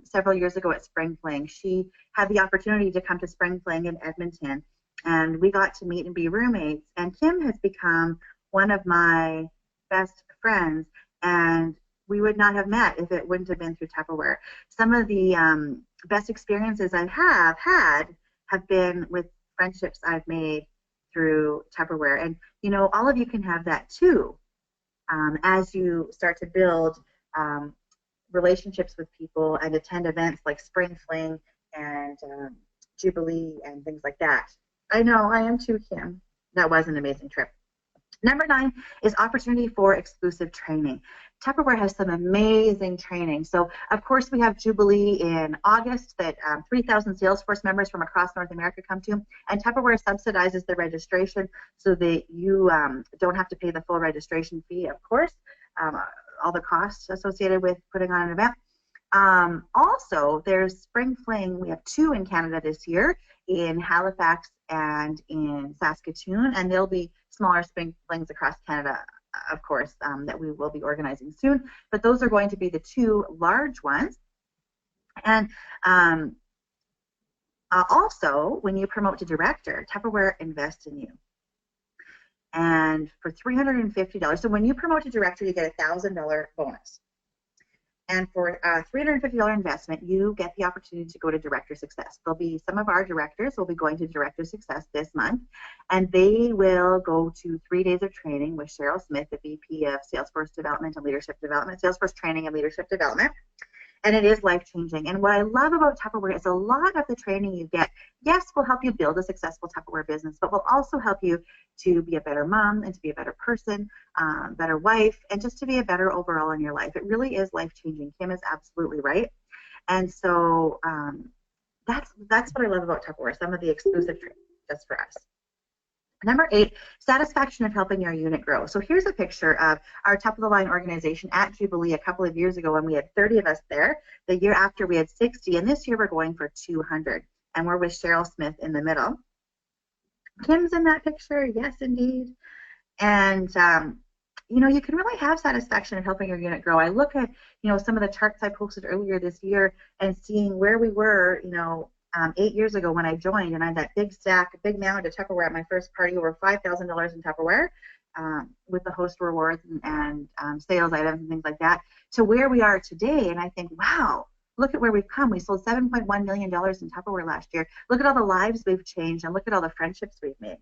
several years ago at Spring Fling. She had the opportunity to come to Spring Fling in Edmonton, and we got to meet and be roommates. And Kim has become one of my best friends, and we would not have met if it wouldn't have been through Tupperware. Some of the best experiences I have had have been with friendships I've made through Tupperware. And, you know, all of you can have that too, as you start to build relationships with people and attend events like Spring Fling and Jubilee and things like that. I know, I am too, Kim. That was an amazing trip. Number 9 is opportunity for exclusive training. Tupperware has some amazing training. So, of course, we have Jubilee in August that 3,000 Salesforce members from across North America come to, and Tupperware subsidizes the registration so that you don't have to pay the full registration fee, of course, all the costs associated with putting on an event. Also, there's Spring Fling. We have 2 in Canada this year, in Halifax and in Saskatoon, and there'll be smaller Spring Flings across Canada, of course, that we will be organizing soon. But those are going to be the 2 large ones. And also, when you promote to director, Tupperware invests in you. And for $350, so when you promote to director, you get a $1,000 bonus. And for a $350 investment, you get the opportunity to go to Director Success. There'll be some of our directors will be going to Director Success this month, and they will go to 3 days of training with Cheryl Smith, the VP of Salesforce Development and Leadership Development, Salesforce Training and Leadership Development. And it is life-changing. And what I love about Tupperware is a lot of the training you get, yes, will help you build a successful Tupperware business, but will also help you to be a better mom and to be a better person, better wife, and just to be a better overall in your life. It really is life-changing. Kim is absolutely right. And so that's what I love about Tupperware, some of the exclusive training just for us. Number 8, satisfaction of helping your unit grow. So here's a picture of our top-of-the-line organization at Jubilee a couple of years ago when we had 30 of us there. The year after we had 60, and this year we're going for 200. And we're with Cheryl Smith in the middle. Kim's in that picture, yes, indeed. And, you know, you can really have satisfaction in helping your unit grow. I look at, you know, some of the charts I posted earlier this year and seeing where we were, you know, 8 years ago when I joined, and I had that big stack, a big mound of Tupperware at my first party, over $5,000 in Tupperware with the host rewards and sales items and things like that, to where we are today. And I think, wow, look at where we've come. We sold $7.1 million in Tupperware last year. Look at all the lives we've changed, and look at all the friendships we've made.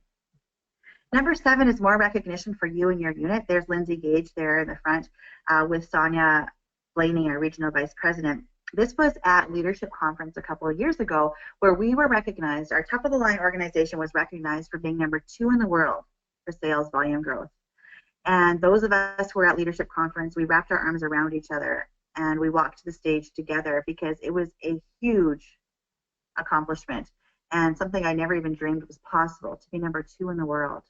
Number 7 is more recognition for you and your unit. There's Lindsay Gage there in the front with Sonia Blaney, our regional vice president. This was at Leadership Conference a couple of years ago where we were recognized, our top-of-the-line organization was recognized for being number 2 in the world for sales volume growth. And those of us who were at Leadership Conference, we wrapped our arms around each other and we walked to the stage together because it was a huge accomplishment and something I never even dreamed was possible, to be number 2 in the world.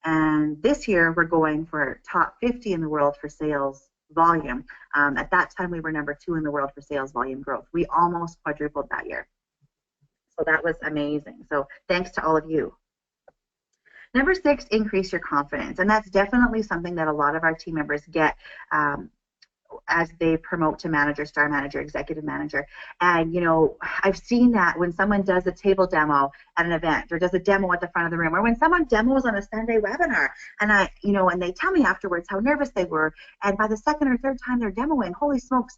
And this year we're going for top 50 in the world for sales volume. At that time, we were number 2 in the world for sales volume growth. We almost quadrupled that year. So that was amazing. So thanks to all of you. Number 6, increase your confidence. And that's definitely something that a lot of our team members get as they promote to manager, star manager, executive manager. And, you know, I've seen that when someone does a table demo at an event or does a demo at the front of the room, or when someone demos on a Sunday webinar, and and they tell me afterwards how nervous they were. And by the second or third time they're demoing, holy smokes,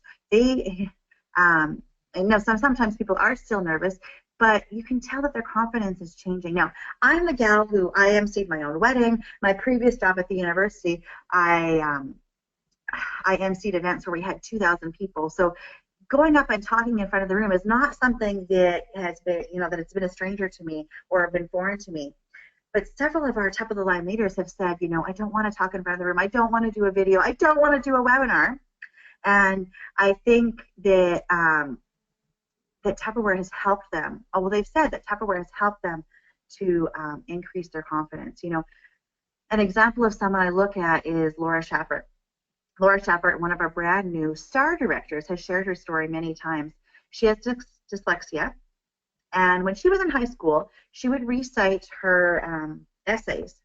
sometimes people are still nervous, but you can tell that their confidence is changing. Now, I'm the gal who I emceed my own wedding. My previous job at the university, I emceed events where we had 2,000 people. So going up and talking in front of the room is not something that has been, that it's been a stranger to me or been foreign to me. But several of our top-of-the-line leaders have said, I don't want to talk in front of the room. I don't want to do a video. I don't want to do a webinar. And I think that that Tupperware has helped them. Oh, well, they've said that Tupperware has helped them to increase their confidence. An example of someone I look at is Laura Schappert. Laura Schappert, one of our brand new star directors, has shared her story many times. She has dyslexia, and when she was in high school, she would recite her essays,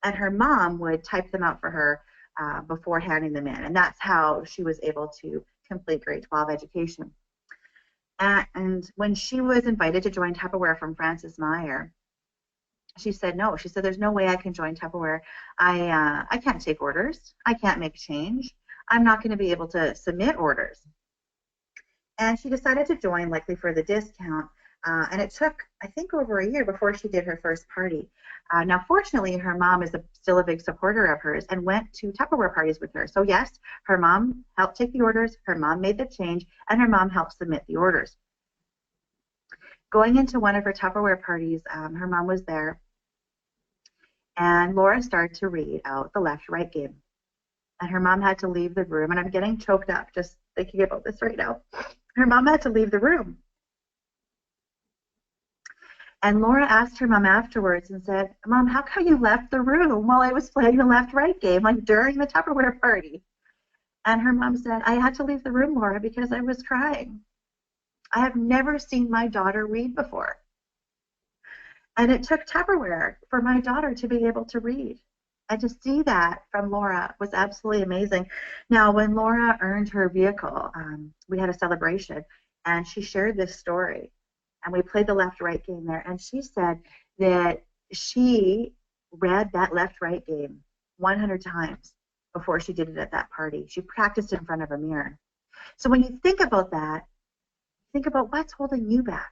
and her mom would type them out for her before handing them in, and that's how she was able to complete grade 12 education. And when she was invited to join Tupperware from Frances Meyer, she said no. She said, there's no way I can join Tupperware. I can't take orders. I can't make change. I'm not going to be able to submit orders. And she decided to join, likely for the discount, And it took, I think, over a year before she did her first party. Now, fortunately, her mom is still a big supporter of hers and went to Tupperware parties with her. So yes, her mom helped take the orders, her mom made the change, and her mom helped submit the orders. Going into one of her Tupperware parties, her mom was there, and Laura started to read out the left-right game. And her mom had to leave the room, and I'm getting choked up just thinking about this right now. Her mom had to leave the room. And Laura asked her mom afterwards and said, Mom, how come you left the room while I was playing the left-right game, like during the Tupperware party? And her mom said, I had to leave the room, Laura, because I was crying. I have never seen my daughter read before. And it took Tupperware for my daughter to be able to read. And to see that from Laura was absolutely amazing. Now, when Laura earned her vehicle, we had a celebration, and she shared this story. And we played the left-right game there. And she said that she read that left-right game 100 times before she did it at that party. She practiced in front of a mirror. So when you think about that, think about what's holding you back.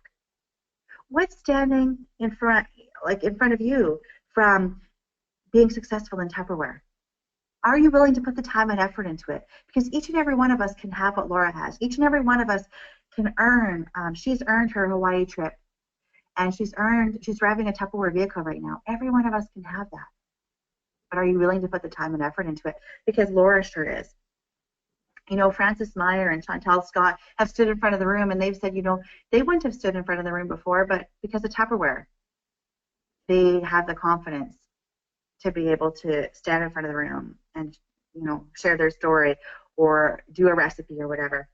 What's standing in front of you from being successful in Tupperware? Are you willing to put the time and effort into it? Because each and every one of us can have what Laura has. Each and every one of us can earn. She's earned her Hawaii trip, and she's driving a Tupperware vehicle right now. Every one of us can have that. But are you willing to put the time and effort into it? Because Laura sure is. You know, Frances Meyer and Chantal Scott have stood in front of the room, and they've said, you know, they wouldn't have stood in front of the room before, but because of Tupperware, they have the confidence to be able to stand in front of the room and, you know, share their story or do a recipe or whatever.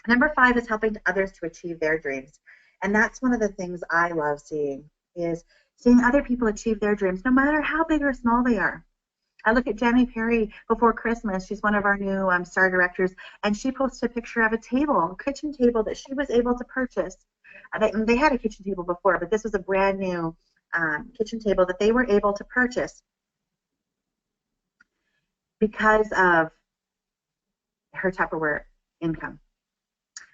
Number 5 is helping others to achieve their dreams. And that's one of the things I love seeing, is seeing other people achieve their dreams, no matter how big or small they are. I look at Jamie Perry before Christmas. She's one of our new star directors, and she posted a picture of a kitchen table that she was able to purchase. They had a kitchen table before, but this was a brand new kitchen table that they were able to purchase because of her Tupperware income.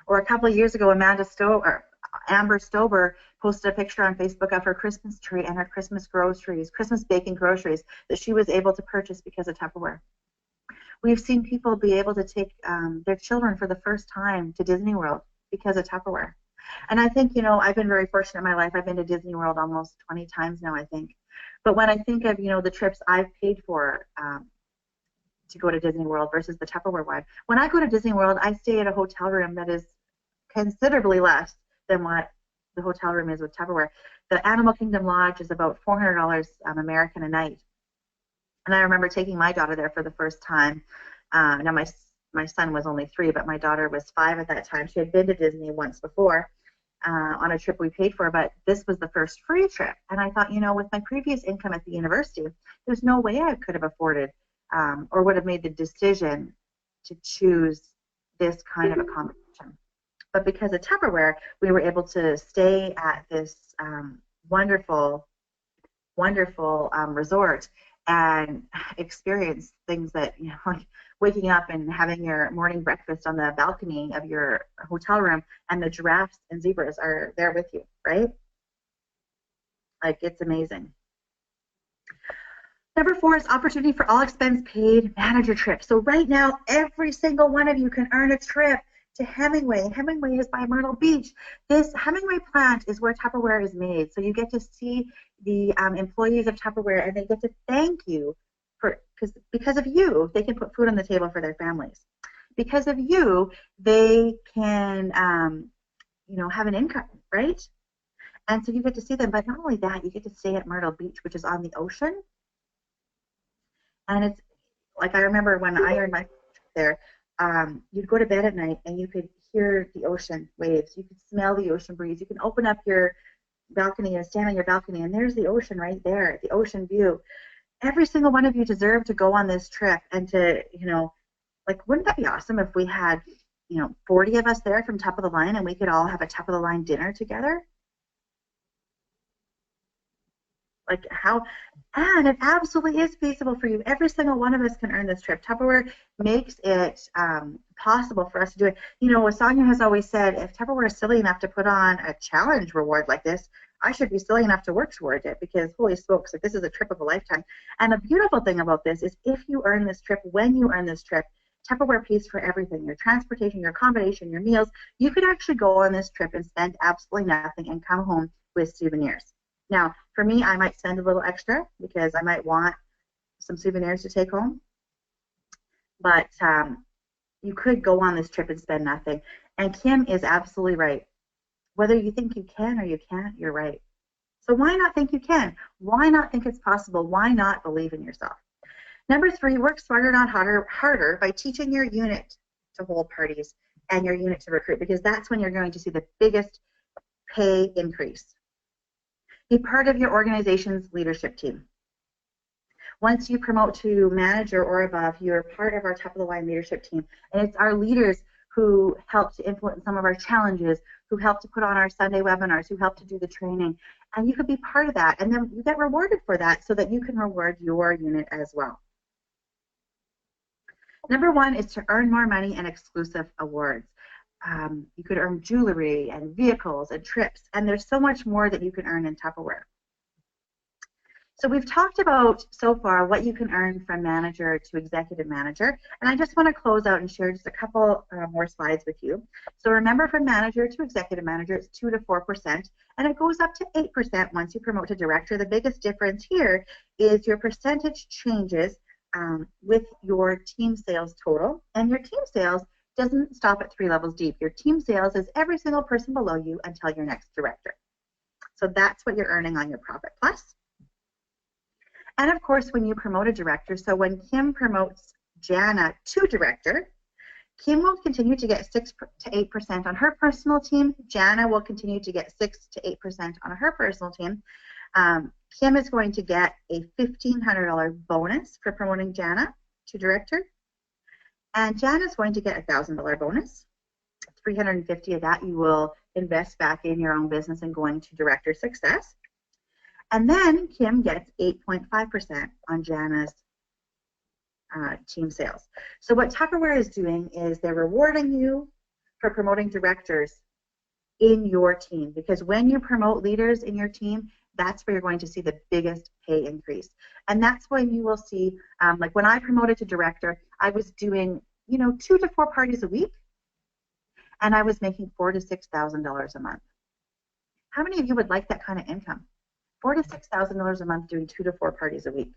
Or a couple of years ago, Amber Stober posted a picture on Facebook of her Christmas tree and her Christmas baking groceries that she was able to purchase because of Tupperware. We've seen people be able to take their children for the first time to Disney World because of Tupperware. And I think, you know, I've been very fortunate in my life. I've been to Disney World almost 20 times now, I think. But when I think of, you know, the trips I've paid for to go to Disney World versus the Tupperware one, when I go to Disney World, I stay at a hotel room that is considerably less than what the hotel room is with Tupperware. The Animal Kingdom Lodge is about $400 American a night. And I remember taking my daughter there for the first time. Now my son was only 3, but my daughter was 5 at that time. She had been to Disney once before on a trip we paid for, but this was the first free trip. And I thought, you know, with my previous income at the university, there's no way I could have afforded or would have made the decision to choose this kind of accommodation. But because of Tupperware, we were able to stay at this wonderful resort and experience things that, you know, like waking up and having your morning breakfast on the balcony of your hotel room, and the giraffes and zebras are there with you, right? Like, it's amazing. Number 4 is opportunity for all expense paid manager trips. So right now, every single one of you can earn a trip to Hemingway. Hemingway is by Myrtle Beach. This Hemingway plant is where Tupperware is made. So you get to see the employees of Tupperware, and they get to thank you because of you, they can put food on the table for their families. Because of you, they can you know, have an income, right? And so you get to see them. But not only that, you get to stay at Myrtle Beach, which is on the ocean. And it's like, I remember when I earned my there, you'd go to bed at night and you could hear the ocean waves. You could smell the ocean breeze. You can open up your balcony and stand on your balcony, and there's the ocean right there, the ocean view. Every single one of you deserve to go on this trip and to, you know, like, wouldn't that be awesome if we had, you know, 40 of us there from Top of the Line, and we could all have a Top of the Line dinner together? Like, how And it absolutely is feasible for you. Every single one of us can earn this trip. Tupperware makes it possible for us to do it. You know, Sonia has always said, if Tupperware is silly enough to put on a challenge reward like this, I should be silly enough to work towards it, because holy smokes, like, this is a trip of a lifetime. And the beautiful thing about this is, if you earn this trip, when you earn this trip, Tupperware pays for everything, your transportation, your accommodation, your meals. You could actually go on this trip and spend absolutely nothing and come home with souvenirs. Now, for me, I might spend a little extra because I might want some souvenirs to take home. But you could go on this trip and spend nothing. And Kim is absolutely right. Whether you think you can or you can't, you're right. So why not think you can? Why not think it's possible? Why not believe in yourself? Number 3, work smarter, not harder by teaching your unit to hold parties and your unit to recruit, because that's when you're going to see the biggest pay increase. Be part of your organization's leadership team. Once you promote to manager or above, you're part of our top-of-the-line leadership team. And it's our leaders who help to influence some of our challenges, who help to put on our Sunday webinars, who help to do the training. And you could be part of that. And then you get rewarded for that so that you can reward your unit as well. Number 1 is to earn more money and exclusive awards. You could earn jewelry and vehicles and trips, and there's so much more that you can earn in Tupperware. So we've talked about so far what you can earn from manager to executive manager, and I just want to close out and share just a couple more slides with you. So remember, from manager to executive manager, it's 2 to 4%, and it goes up to 8% once you promote to director. The biggest difference here is your percentage changes with your team sales total, and your team sales doesn't stop at 3 levels deep. Your team sales is every single person below you until your next director. So that's what you're earning on your Profit Plus. And of course, when you promote a director, so when Kim promotes Jana to director, Kim will continue to get 6 to 8% on her personal team. Jana will continue to get 6 to 8% on her personal team. Kim is going to get a $1,500 bonus for promoting Jana to director. And Jana is going to get a $1,000 bonus. $350 of that you will invest back in your own business and going to director success. And then Kim gets 8.5% on Jana's team sales. So what Tupperware is doing is they're rewarding you for promoting directors in your team, because when you promote leaders in your team, that's where you're going to see the biggest pay increase. And that's when you will see, like when I promoted to director, I was doing, 2 to 4 parties a week, and I was making $4,000 to $6,000 a month. How many of you would like that kind of income? $4,000 to $6,000 a month doing 2 to 4 parties a week.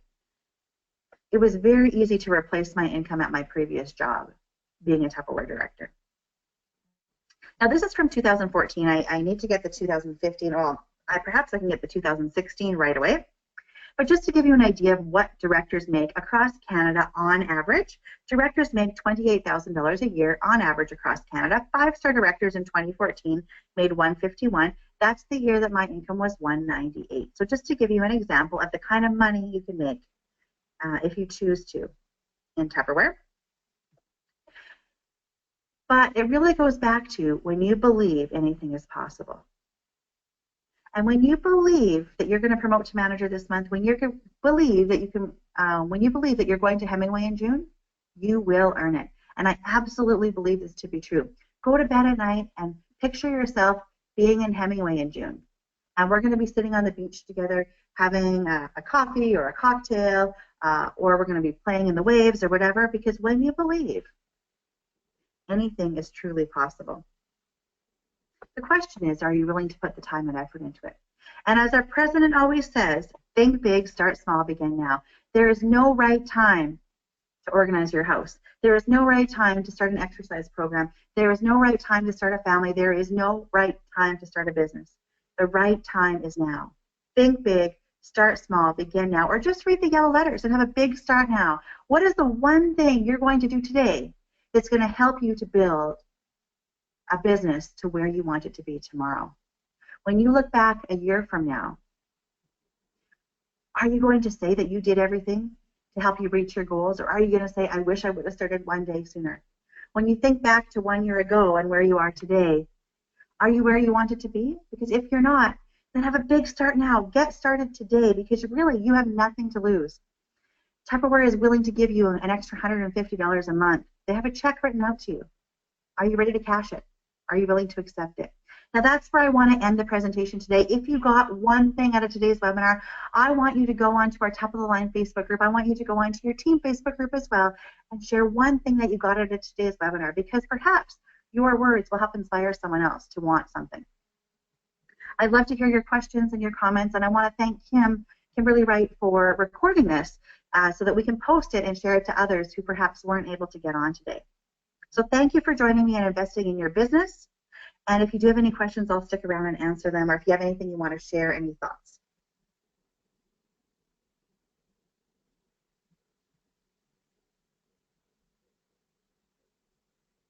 It was very easy to replace my income at my previous job, being a Tupperware director. Now this is from 2014. I need to get the 2015, perhaps I can get the 2016 right away. But just to give you an idea of what directors make across Canada on average, directors make $28,000 a year on average across Canada. 5-star directors in 2014 made $151,000. That's the year that my income was $198,000. So just to give you an example of the kind of money you can make if you choose to in Tupperware. But it really goes back to when you believe anything is possible. And when you believe that you're going to promote to manager this month, when you believe that you can, when you believe that you're going to Hemingway in June, you will earn it. And I absolutely believe this to be true. Go to bed at night and picture yourself being in Hemingway in June. And we're going to be sitting on the beach together having a coffee or a cocktail, or we're going to be playing in the waves or whatever, because when you believe, anything is truly possible. The question is, are you willing to put the time and effort into it? And as our president always says, think big, start small, begin now. There is no right time to organize your house. There is no right time to start an exercise program. There is no right time to start a family. There is no right time to start a business. The right time is now. Think big, start small, begin now, or just read the yellow letters and have a big start now. What is the one thing you're going to do today that's going to help you to build a business to where you want it to be tomorrow? When you look back a year from now, are you going to say that you did everything to help you reach your goals, or are you going to say, I wish I would have started one day sooner? When you think back to 1 year ago and where you are today, are you where you wanted to be? Because if you're not, then have a big start now. Get started today because really you have nothing to lose. Tupperware is willing to give you an extra $150 a month. They have a check written out to you. Are you ready to cash it? Are you willing to accept it? Now that's where I want to end the presentation today. If you got one thing out of today's webinar, I want you to go onto our Top of the Line Facebook group. I want you to go onto your team Facebook group as well and share one thing that you got out of today's webinar, because perhaps your words will help inspire someone else to want something. I'd love to hear your questions and your comments, and I want to thank Kimberly Wright, for recording this so that we can post it and share it to others who perhaps weren't able to get on today. So thank you for joining me and investing in your business. And if you do have any questions, I'll stick around and answer them, or if you have anything you want to share, any thoughts.